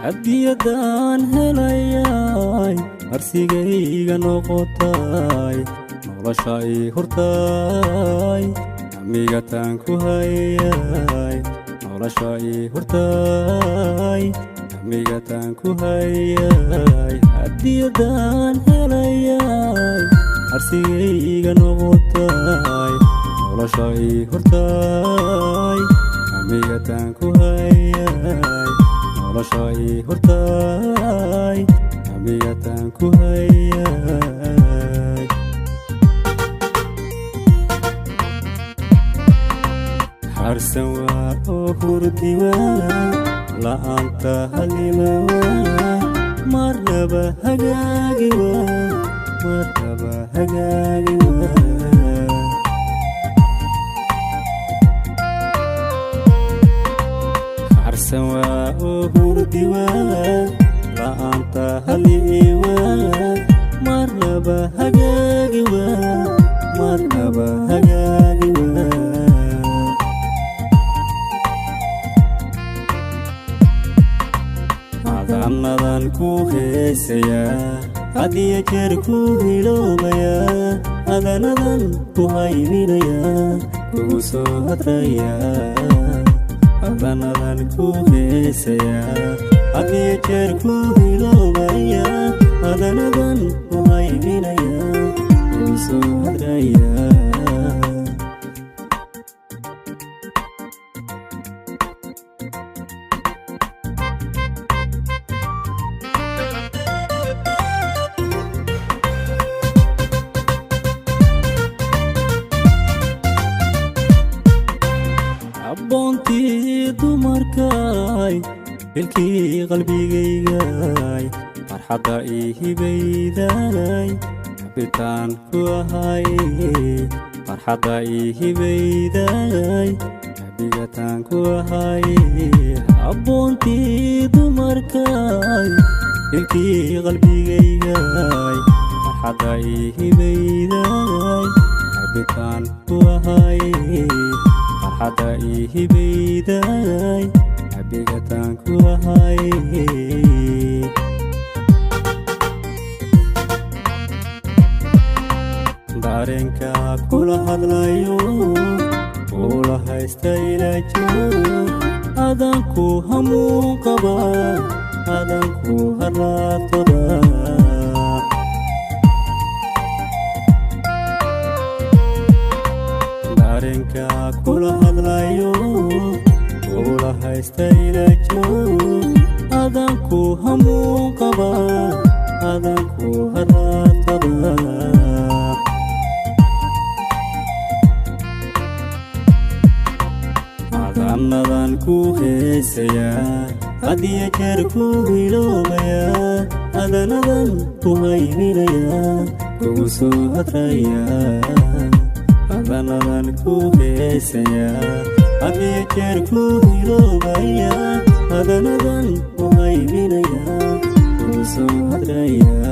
hadiyadaan helayay arsigayga noqotay nolosha ii hurtay amigataan ku hayay nolosha ii hurtay amigataan ku hayay hadiyadaan helayay arsigayga noqotay nolosha ii hurtay amigataan ku hayay nolosha ii hurtay amigataan ku hayay harsan waa oo hurdi waa la'aanta halima waa marnaba hagaagi waa marnaba hagaagi waa harsan waa oo hurdi waa la'aanta halima waa marnaba hagaagi waa marnaba hagaagi waa adanadan ku heesayaa hadiya jeer ku hiloobayaa adanadan ku hayminayaa kugu soo hadrayaa adanadan ku heesayaa hadiya jeer ku hiloobayaa adanadan ku hayminayaa kugu soo hadrayaa aboontii dumarkay ilkii qalbigaygay farxadda ii hibayday cabitaan ku ahay farxadda ii hibayday cabigataan ku ahay aboontii dumarkay ilkii qalbigaygay farxadda ii hibayday cabitaan ku ahay farxadda ii hibayday cabigataan ku ahay dareenka kula hadlayo kula haysta ilaajo adanku hamuun qaba adanku haraadqaba dareenka kula hadlayo kula haysta ilaajo adanku hamuun qaba adanku haraadqaba adanadan ku heesayaa hadiya jeer ku hiloobayaa adanadan ku hayminayaa kugu soo hadrayaa adanadan ku heesayaa hadiya jeer ku hiloobayaa adanadan ku hayminayaa kugu soo hadrayaa